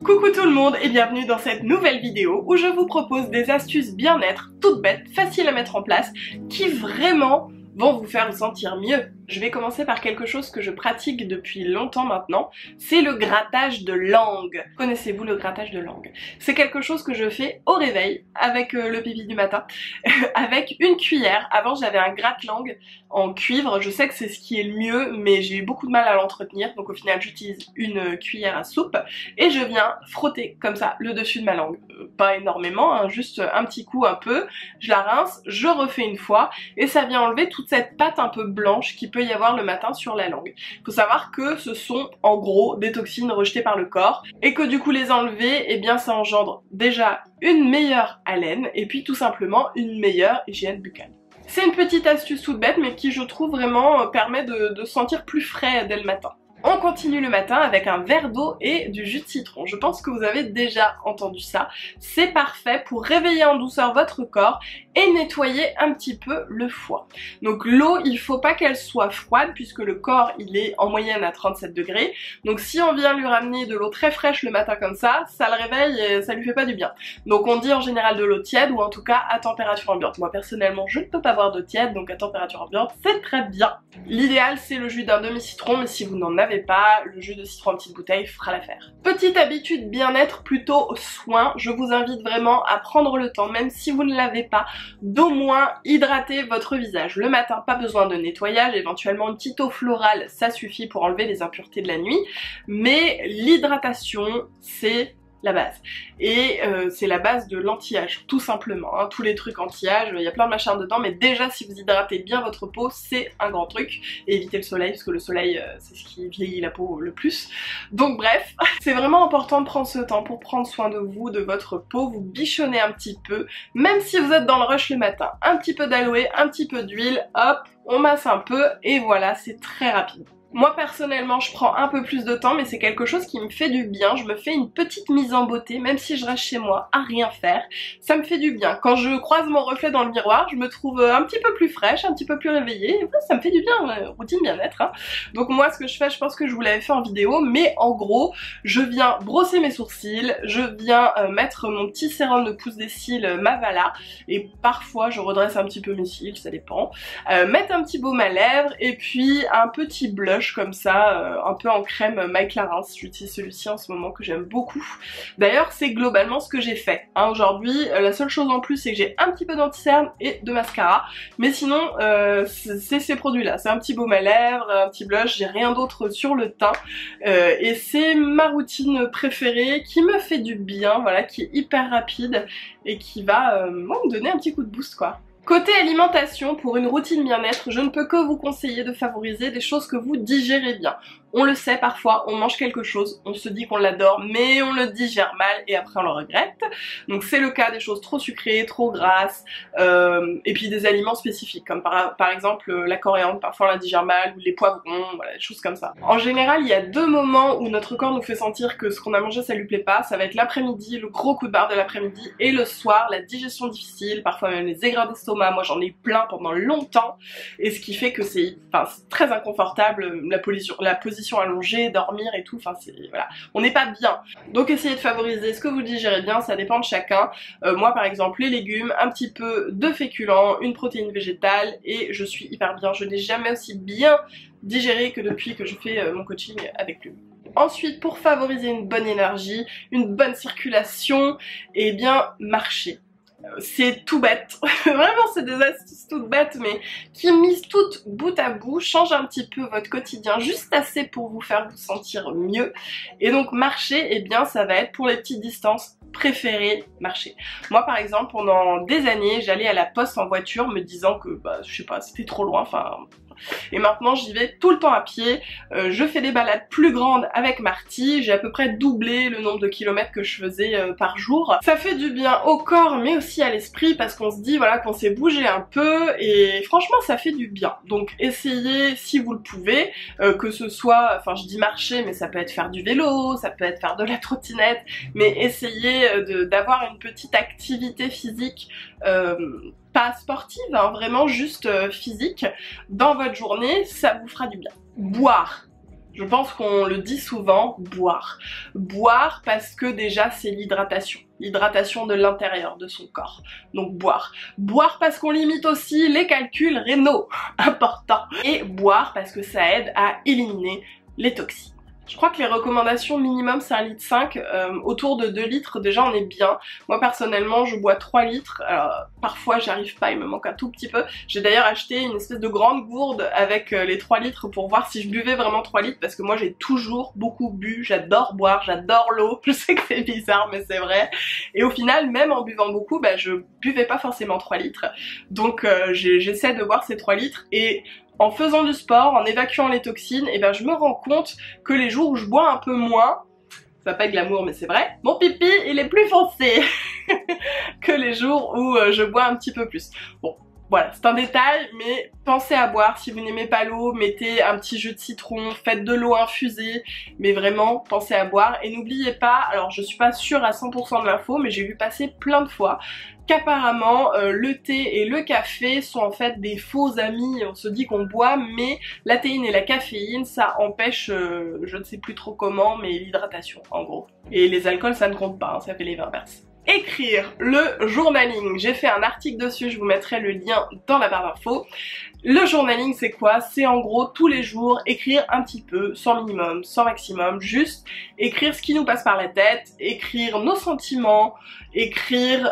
Coucou tout le monde et bienvenue dans cette nouvelle vidéo où je vous propose des astuces bien-être toutes bêtes, faciles à mettre en place, qui vraiment vont vous faire vous sentir mieux. Je vais commencer par quelque chose que je pratique depuis longtemps maintenant, c'est le grattage de langue. Connaissez-vous le grattage de langue? C'est quelque chose que je fais au réveil avec le pipi du matin, avec une cuillère. Avant j'avais un gratte-langue en cuivre, je sais que c'est ce qui est le mieux mais j'ai eu beaucoup de mal à l'entretenir, donc au final j'utilise une cuillère à soupe et je viens frotter comme ça le dessus de ma langue. Pas énormément, hein, juste un petit coup un peu, je la rince, je refais une fois et ça vient enlever toute cette pâte un peu blanche qui peut y avoir le matin sur la langue. Il faut savoir que ce sont en gros des toxines rejetées par le corps et que du coup les enlever, eh bien ça engendre déjà une meilleure haleine et puis tout simplement une meilleure hygiène buccale. C'est une petite astuce toute bête mais qui je trouve vraiment permet de se sentir plus frais dès le matin. On continue le matin avec un verre d'eau et du jus de citron. Je pense que vous avez déjà entendu ça. C'est parfait pour réveiller en douceur votre corps et nettoyer un petit peu le foie. Donc l'eau, il faut pas qu'elle soit froide puisque le corps il est en moyenne à 37 degrés. Donc si on vient lui ramener de l'eau très fraîche le matin comme ça le réveille et ça lui fait pas du bien. Donc on dit en général de l'eau tiède ou en tout cas à température ambiante. Moi personnellement je ne peux pas boire d'eau tiède donc à température ambiante c'est très bien. L'idéal c'est le jus d'un demi-citron mais si vous n'en avez pas, le jus de citron en petite bouteille fera l'affaire. Petite habitude bien-être plutôt soin, je vous invite vraiment à prendre le temps, même si vous ne l'avez pas, d'au moins hydrater votre visage. Le matin, pas besoin de nettoyage, éventuellement une petite eau florale, ça suffit pour enlever les impuretés de la nuit, mais l'hydratation, c'est la base. Et c'est la base de l'anti-âge, tout simplement. Hein. Tous les trucs anti-âge, il y a plein de machins dedans, mais déjà si vous hydratez bien votre peau, c'est un grand truc. Et évitez le soleil, parce que le soleil, c'est ce qui vieillit la peau le plus. Donc bref, c'est vraiment important de prendre ce temps pour prendre soin de vous, de votre peau, vous bichonnez un petit peu, même si vous êtes dans le rush le matin. Un petit peu d'aloe, un petit peu d'huile, hop, on masse un peu, et voilà, c'est très rapide. Moi personnellement je prends un peu plus de temps mais c'est quelque chose qui me fait du bien, je me fais une petite mise en beauté même si je reste chez moi à rien faire, ça me fait du bien. Quand je croise mon reflet dans le miroir je me trouve un petit peu plus fraîche, un petit peu plus réveillée, et ça me fait du bien, routine bien-être. Hein. Donc moi ce que je fais, je pense que je vous l'avais fait en vidéo, mais en gros je viens brosser mes sourcils, je viens mettre mon petit sérum de pousse des cils Mavala et parfois je redresse un petit peu mes cils, ça dépend, mettre un petit baume à lèvres et puis un petit blush comme ça, un peu en crème Mike Clarins. J'utilise celui-ci en ce moment que j'aime beaucoup. D'ailleurs c'est globalement ce que j'ai fait. Hein, aujourd'hui la seule chose en plus c'est que j'ai un petit peu d'anti-cerne et de mascara. Mais sinon c'est ces produits là. C'est un petit baume à lèvres, un petit blush, j'ai rien d'autre sur le teint. Et c'est ma routine préférée qui me fait du bien, voilà, qui est hyper rapide et qui va me donner un petit coup de boost quoi. Côté alimentation, pour une routine bien-être, je ne peux que vous conseiller de favoriser des choses que vous digérez bien. On le sait, parfois on mange quelque chose, on se dit qu'on l'adore, mais on le digère mal et après on le regrette. Donc c'est le cas des choses trop sucrées, trop grasses, et puis des aliments spécifiques, comme par exemple la coriandre, parfois on la digère mal, ou les poivrons, voilà, des choses comme ça. En général, il y a deux moments où notre corps nous fait sentir que ce qu'on a mangé ça lui plaît pas, ça va être l'après-midi, le gros coup de barre de l'après-midi, et le soir, la digestion difficile, parfois même les aigreurs d'estomac. Moi j'en ai eu plein pendant longtemps, et ce qui fait que c'est très inconfortable, la position allongée, dormir et tout, enfin c'est voilà, on n'est pas bien. Donc essayez de favoriser ce que vous digérez bien, ça dépend de chacun. Moi par exemple les légumes, un petit peu de féculents, une protéine végétale et je suis hyper bien. Je n'ai jamais aussi bien digéré que depuis que je fais mon coaching avec lui. Ensuite, pour favoriser une bonne énergie, une bonne circulation, et bien marcher. C'est tout bête, vraiment c'est des astuces toutes bêtes mais qui mises toutes bout à bout, changent un petit peu votre quotidien juste assez pour vous faire vous sentir mieux. Et donc marcher, eh bien ça va être pour les petites distances préférées, marcher. Moi par exemple pendant des années j'allais à la poste en voiture me disant que je sais pas, c'était trop loin, enfin... Et maintenant j'y vais tout le temps à pied, je fais des balades plus grandes avec Marty, j'ai à peu près doublé le nombre de kilomètres que je faisais par jour. Ça fait du bien au corps mais aussi à l'esprit parce qu'on se dit voilà qu'on s'est bougé un peu et franchement ça fait du bien. Donc essayez si vous le pouvez, que ce soit, enfin je dis marcher mais ça peut être faire du vélo, ça peut être faire de la trottinette, mais essayez d'avoir une petite activité physique pas sportive, hein, vraiment juste physique dans votre journée, ça vous fera du bien. Boire. Je pense qu'on le dit souvent, boire. Boire parce que déjà c'est l'hydratation. L'hydratation de l'intérieur de son corps. Donc boire. Boire parce qu'on limite aussi les calculs rénaux. Important. Et boire parce que ça aide à éliminer les toxines. Je crois que les recommandations minimum c'est 1,5 litre, autour de 2 litres déjà on est bien. Moi personnellement je bois 3 litres, alors parfois j'y arrive pas, il me manque un tout petit peu. J'ai d'ailleurs acheté une espèce de grande gourde avec les 3 litres pour voir si je buvais vraiment 3 litres parce que moi j'ai toujours beaucoup bu, j'adore boire, j'adore l'eau, je sais que c'est bizarre mais c'est vrai. Et au final même en buvant beaucoup, bah, je buvais pas forcément 3 litres. Donc j'essaie de boire ces 3 litres et en faisant du sport, en évacuant les toxines, et ben je me rends compte que les jours où je bois un peu moins, ça va pas être glamour mais c'est vrai, mon pipi il est plus foncé que les jours où je bois un petit peu plus. Bon, voilà, c'est un détail, mais pensez à boire. Si vous n'aimez pas l'eau, mettez un petit jus de citron, faites de l'eau infusée, mais vraiment, pensez à boire. Et n'oubliez pas, alors je suis pas sûre à 100% de l'info, mais j'ai vu passer plein de fois qu'apparemment le thé et le café sont en fait des faux amis. On se dit qu'on boit, mais la théine et la caféine, ça empêche, je ne sais plus trop comment, mais l'hydratation en gros. Et les alcools, ça ne compte pas, hein, ça fait les vins verses. Écrire le journaling. J'ai fait un article dessus, je vous mettrai le lien dans la barre d'infos. Le journaling c'est quoi? C'est en gros tous les jours écrire un petit peu, sans minimum, sans maximum, juste écrire ce qui nous passe par la tête, écrire nos sentiments, écrire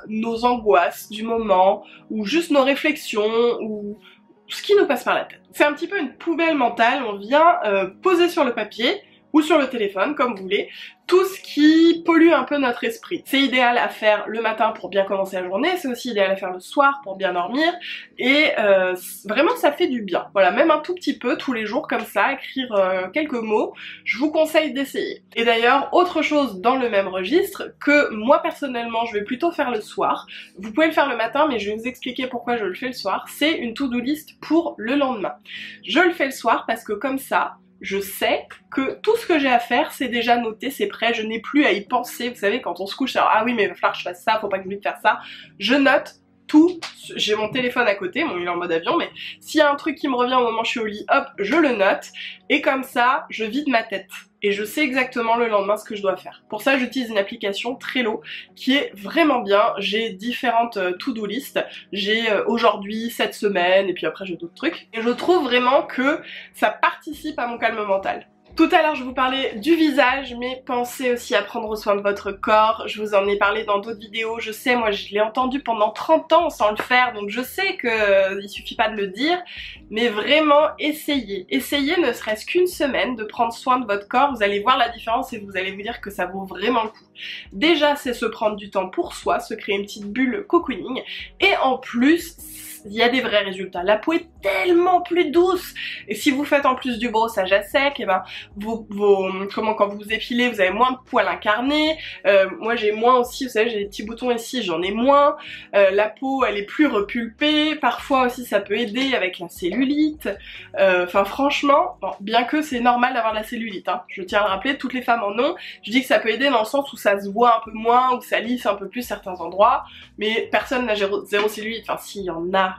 nos angoisses du moment, ou juste nos réflexions, ou ce qui nous passe par la tête. C'est un petit peu une poubelle mentale, on vient poser sur le papier, ou sur le téléphone, comme vous voulez, tout ce qui pollue un peu notre esprit. C'est idéal à faire le matin pour bien commencer la journée, c'est aussi idéal à faire le soir pour bien dormir, et vraiment ça fait du bien. Voilà, même un tout petit peu, tous les jours comme ça, écrire quelques mots, je vous conseille d'essayer. Et d'ailleurs, autre chose dans le même registre, que moi personnellement je vais plutôt faire le soir, vous pouvez le faire le matin, mais je vais vous expliquer pourquoi je le fais le soir, c'est une to-do list pour le lendemain. Je le fais le soir parce que comme ça, je sais que tout ce que j'ai à faire c'est déjà noté, c'est prêt, je n'ai plus à y penser. Vous savez quand on se couche, alors, ah oui mais il va falloir que je fasse ça, faut pas que j'oublie de faire ça. Je note tout, j'ai mon téléphone à côté, bon il est en mode avion, mais s'il y a un truc qui me revient au moment où je suis au lit, hop, je le note, et comme ça, je vide ma tête. Et je sais exactement le lendemain ce que je dois faire. Pour ça, j'utilise une application Trello qui est vraiment bien. J'ai différentes to-do list. J'ai aujourd'hui, cette semaine, et puis après j'ai d'autres trucs. Et je trouve vraiment que ça participe à mon calme mental. Tout à l'heure je vous parlais du visage, mais pensez aussi à prendre soin de votre corps. Je vous en ai parlé dans d'autres vidéos, je sais, moi je l'ai entendu pendant 30 ans sans le faire, donc je sais qu'il suffit pas de le dire, mais vraiment essayez. Essayez ne serait-ce qu'une semaine de prendre soin de votre corps, vous allez voir la différence et vous allez vous dire que ça vaut vraiment le coup. Déjà c'est se prendre du temps pour soi, se créer une petite bulle cocooning, et en plus, il y a des vrais résultats. La peau est tellement plus douce. Et si vous faites en plus du brossage à sec, et ben quand vous vous épilez, vous avez moins de poils incarnés. Moi j'ai moins aussi, vous savez, j'ai des petits boutons ici, j'en ai moins. La peau elle est plus repulpée. Parfois aussi ça peut aider avec la cellulite. Enfin franchement, bon, bien que c'est normal d'avoir de la cellulite, hein, je tiens à le rappeler, toutes les femmes en ont. Je dis que ça peut aider dans le sens où ça se voit un peu moins, où ça lisse un peu plus certains endroits. Mais personne n'a zéro cellulite, enfin s'il y en a,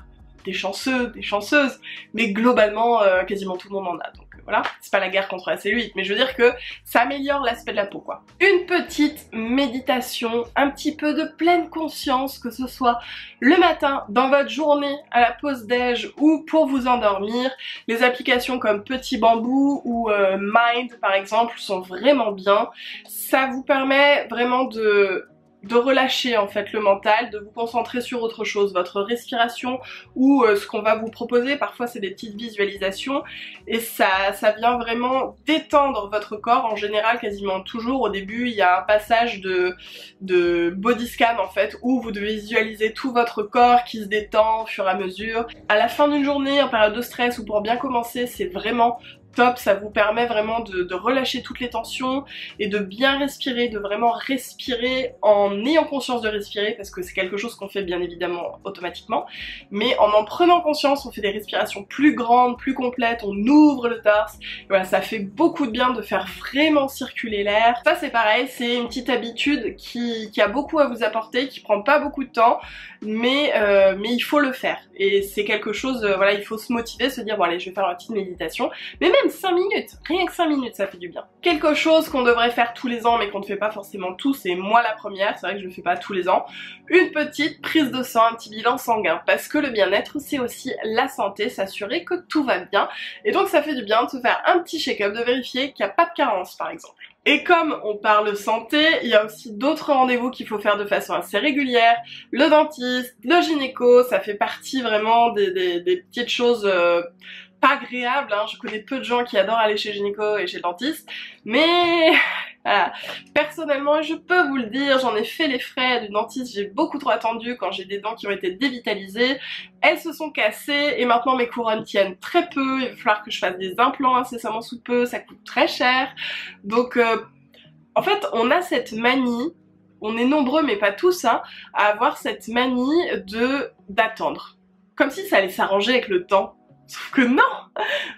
des chanceux, des chanceuses, mais globalement quasiment tout le monde en a, donc voilà, c'est pas la guerre contre la cellulite, mais je veux dire que ça améliore l'aspect de la peau quoi. Une petite méditation, un petit peu de pleine conscience, que ce soit le matin, dans votre journée, à la pause déj ou pour vous endormir. Les applications comme Petit Bambou ou Mind par exemple sont vraiment bien. Ça vous permet vraiment de relâcher en fait le mental, de vous concentrer sur autre chose, votre respiration ou ce qu'on va vous proposer, parfois c'est des petites visualisations et ça vient vraiment détendre votre corps. En général quasiment toujours au début il y a un passage de body scan en fait où vous devez visualiser tout votre corps qui se détend au fur et à mesure. À la fin d'une journée, en période de stress ou pour bien commencer, c'est vraiment top, ça vous permet vraiment de relâcher toutes les tensions et de bien respirer, de vraiment respirer en ayant conscience de respirer parce que c'est quelque chose qu'on fait bien évidemment automatiquement, mais en prenant conscience on fait des respirations plus grandes, plus complètes, on ouvre le torse, et voilà, ça fait beaucoup de bien de faire vraiment circuler l'air. Ça c'est pareil, c'est une petite habitude qui a beaucoup à vous apporter, qui prend pas beaucoup de temps, mais il faut le faire et c'est quelque chose, voilà, il faut se motiver, se dire bon allez je vais faire une petite méditation, mais même même 5 minutes, rien que 5 minutes ça fait du bien. Quelque chose qu'on devrait faire tous les ans mais qu'on ne fait pas forcément tous, et moi la première, c'est vrai que je le fais pas tous les ans, une petite prise de sang, un petit bilan sanguin, parce que le bien-être c'est aussi la santé, s'assurer que tout va bien, et donc ça fait du bien de se faire un petit check-up, de vérifier qu'il n'y a pas de carence par exemple. Et comme on parle santé, il y a aussi d'autres rendez-vous qu'il faut faire de façon assez régulière. Le dentiste, le gynéco, ça fait partie vraiment des petites choses pas agréables. Hein. Je connais peu de gens qui adorent aller chez le gynéco et chez le dentiste. Mais voilà. Personnellement, je peux vous le dire, j'en ai fait les frais du dentiste. J'ai beaucoup trop attendu quand j'ai des dents qui ont été dévitalisées. Elles se sont cassées et maintenant mes couronnes tiennent très peu. Il va falloir que je fasse des implants incessamment sous peu. Ça coûte très cher. Donc en fait, on a cette manie, on est nombreux mais pas tous, hein, à avoir cette manie d'attendre. Comme si ça allait s'arranger avec le temps. Sauf que non!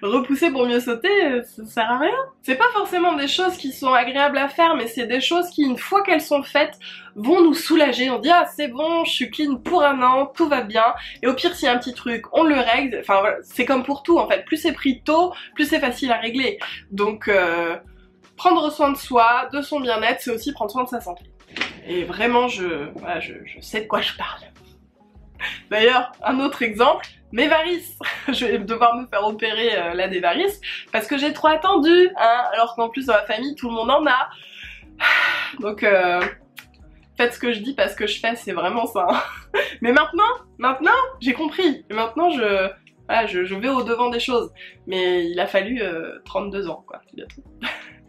Repousser pour mieux sauter, ça sert à rien. C'est pas forcément des choses qui sont agréables à faire, mais c'est des choses qui, une fois qu'elles sont faites, vont nous soulager. On dit ah c'est bon, je suis clean pour un an, tout va bien. Et au pire s'il y a un petit truc, on le règle. Enfin voilà, c'est comme pour tout en fait. Plus c'est pris tôt, plus c'est facile à régler. Donc prendre soin de soi, de son bien-être, c'est aussi prendre soin de sa santé. Et vraiment voilà, je sais de quoi je parle. D'ailleurs, un autre exemple, mes varices. Je vais devoir me faire opérer là des varices parce que j'ai trop attendu, hein, alors qu'en plus dans ma famille tout le monde en a. Donc faites ce que je dis parce que je fais, c'est vraiment ça. Hein. Mais maintenant, j'ai compris. Et maintenant voilà, je vais au devant des choses. Mais il a fallu 32 ans quoi, c'est bientôt.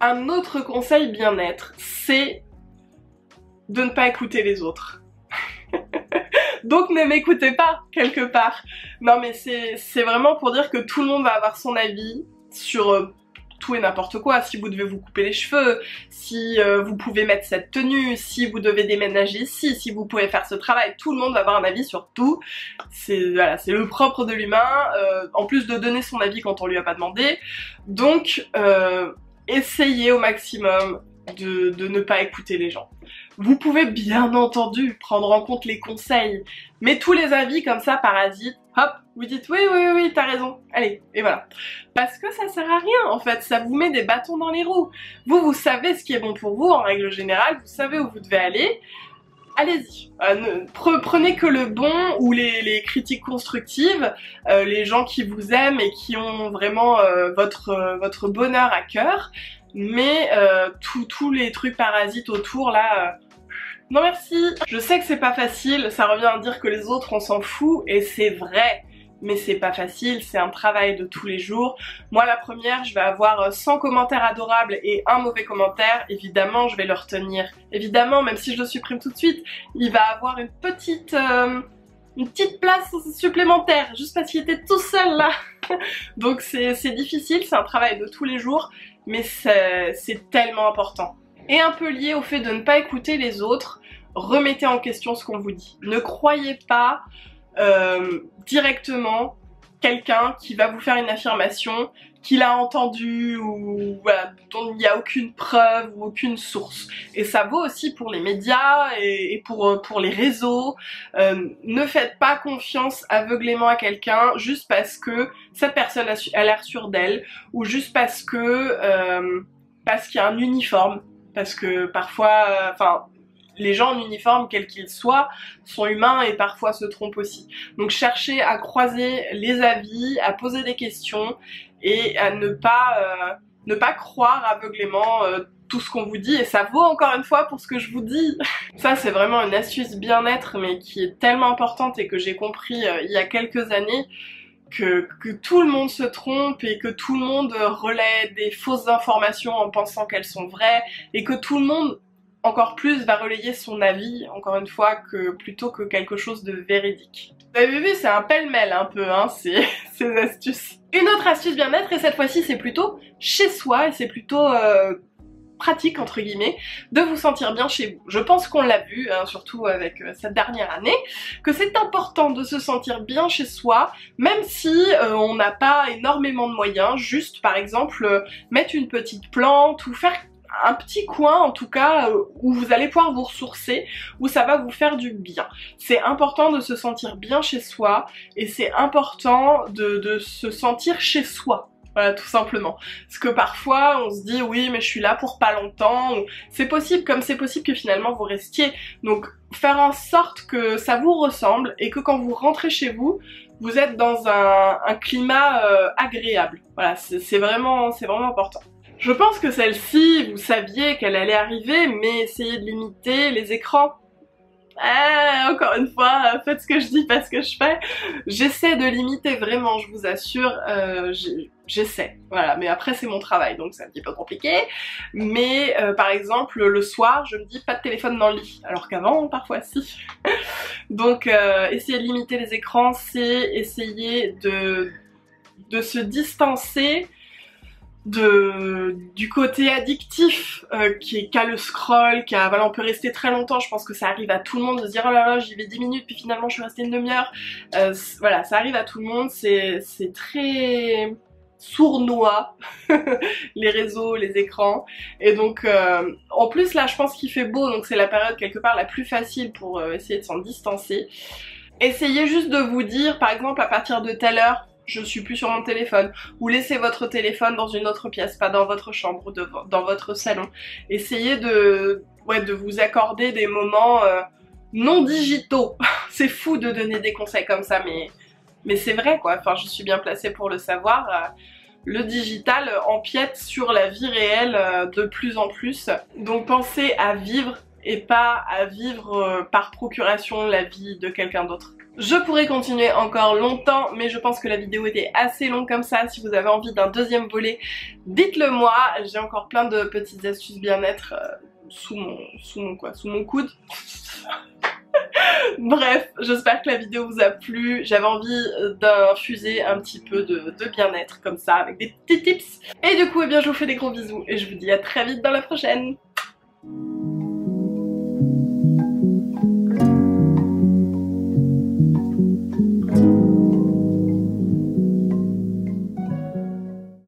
Un autre conseil bien-être, c'est de ne pas écouter les autres. Donc ne m'écoutez pas, quelque part. Non mais c'est vraiment pour dire que tout le monde va avoir son avis sur tout et n'importe quoi. Si vous devez vous couper les cheveux, si vous pouvez mettre cette tenue, si vous devez déménager ici, si vous pouvez faire ce travail, tout le monde va avoir un avis sur tout. Voilà, c'est le propre de l'humain, en plus de donner son avis quand on lui a pas demandé. Donc essayez au maximum de ne pas écouter les gens. Vous pouvez bien entendu prendre en compte les conseils, mais tous les avis comme ça parasites, hop, vous dites oui, t'as raison, allez, et voilà. Parce que ça sert à rien en fait, ça vous met des bâtons dans les roues. Vous savez ce qui est bon pour vous en règle générale, vous savez où vous devez aller, allez-y. Prenez que le bon ou les critiques constructives, les gens qui vous aiment et qui ont vraiment votre bonheur à cœur. Mais tous les trucs parasites autour là, non merci. Je sais que c'est pas facile, ça revient à dire que les autres on s'en fout et c'est vrai, mais c'est pas facile, c'est un travail de tous les jours. Moi la première, je vais avoir 100 commentaires adorables et un mauvais commentaire, évidemment je vais le retenir. Évidemment, même si je le supprime tout de suite, il va avoir une petite place supplémentaire, juste parce qu'il était tout seul là. Donc c'est difficile, c'est un travail de tous les jours, mais c'est tellement important. Et un peu lié au fait de ne pas écouter les autres, remettez en question ce qu'on vous dit. Ne croyez pas directement quelqu'un qui va vous faire une affirmation qu'il a entendue ou voilà, dont il n'y a aucune preuve ou aucune source. Et ça vaut aussi pour les médias et pour les réseaux. Ne faites pas confiance aveuglément à quelqu'un juste parce que cette personne a l'air sûre d'elle ou juste parce qu'il y a un uniforme. Parce que parfois, les gens en uniforme, quels qu'ils soient, sont humains et parfois se trompent aussi. Donc cherchez à croiser les avis, à poser des questions et à ne pas croire aveuglément tout ce qu'on vous dit. Et ça vaut encore une fois pour ce que je vous dis. Ça c'est vraiment une astuce bien-être mais qui est tellement importante et que j'ai compris il y a quelques années. Que tout le monde se trompe et que tout le monde relaie des fausses informations en pensant qu'elles sont vraies et que tout le monde encore plus va relayer son avis, encore une fois, plutôt que quelque chose de véridique. Vous avez vu, c'est un pêle-mêle un peu, hein, ces astuces. Une autre astuce bien-être, et cette fois-ci c'est plutôt chez soi, et c'est plutôt pratique entre guillemets, de vous sentir bien chez vous. Je pense qu'on l'a vu, hein, surtout avec cette dernière année, que c'est important de se sentir bien chez soi, même si on n'a pas énormément de moyens, juste par exemple mettre une petite plante ou faire un petit coin en tout cas où vous allez pouvoir vous ressourcer, où ça va vous faire du bien. C'est important de se sentir bien chez soi et c'est important de se sentir chez soi. Voilà, tout simplement. Parce que parfois, on se dit, oui, mais je suis là pour pas longtemps. C'est possible, comme c'est possible que finalement vous restiez. Donc, faire en sorte que ça vous ressemble et que quand vous rentrez chez vous, vous êtes dans un climat agréable. Voilà, c'est vraiment important. Je pense que celle-ci, vous saviez qu'elle allait arriver, mais essayez de limiter les écrans. Encore une fois, faites ce que je dis, pas ce que je fais. J'essaie de limiter vraiment, je vous assure, j'essaie. Voilà, mais après c'est mon travail, donc c'est un petit peu compliqué. Mais par exemple, le soir, je me dis pas de téléphone dans le lit, alors qu'avant, parfois si. Donc essayer de limiter les écrans, c'est essayer de se distancer du côté addictif qu'a le scroll, voilà, on peut rester très longtemps. Je pense que ça arrive à tout le monde de se dire oh là là j'y vais 10 minutes puis finalement je suis restée une demi-heure. Voilà, ça arrive à tout le monde, c'est très sournois les réseaux, les écrans, et donc en plus là je pense qu'il fait beau, donc c'est la période quelque part la plus facile pour essayer de s'en distancer. Essayez juste de vous dire par exemple à partir de telle heure je suis plus sur mon téléphone, ou laissez votre téléphone dans une autre pièce, pas dans votre chambre ou dans votre salon. Essayez de vous accorder des moments non digitaux. C'est fou de donner des conseils comme ça, mais c'est vrai quoi, enfin je suis bien placée pour le savoir. Le digital empiète sur la vie réelle de plus en plus, donc pensez à vivre et pas à vivre par procuration la vie de quelqu'un d'autre. Je pourrais continuer encore longtemps, mais je pense que la vidéo était assez longue comme ça. Si vous avez envie d'un deuxième volet, dites-le moi. J'ai encore plein de petites astuces bien-être sous mon coude. Bref, j'espère que la vidéo vous a plu. J'avais envie d'infuser un petit peu de bien-être comme ça avec des petits tips. Et du coup, eh bien, je vous fais des gros bisous et je vous dis à très vite dans la prochaine.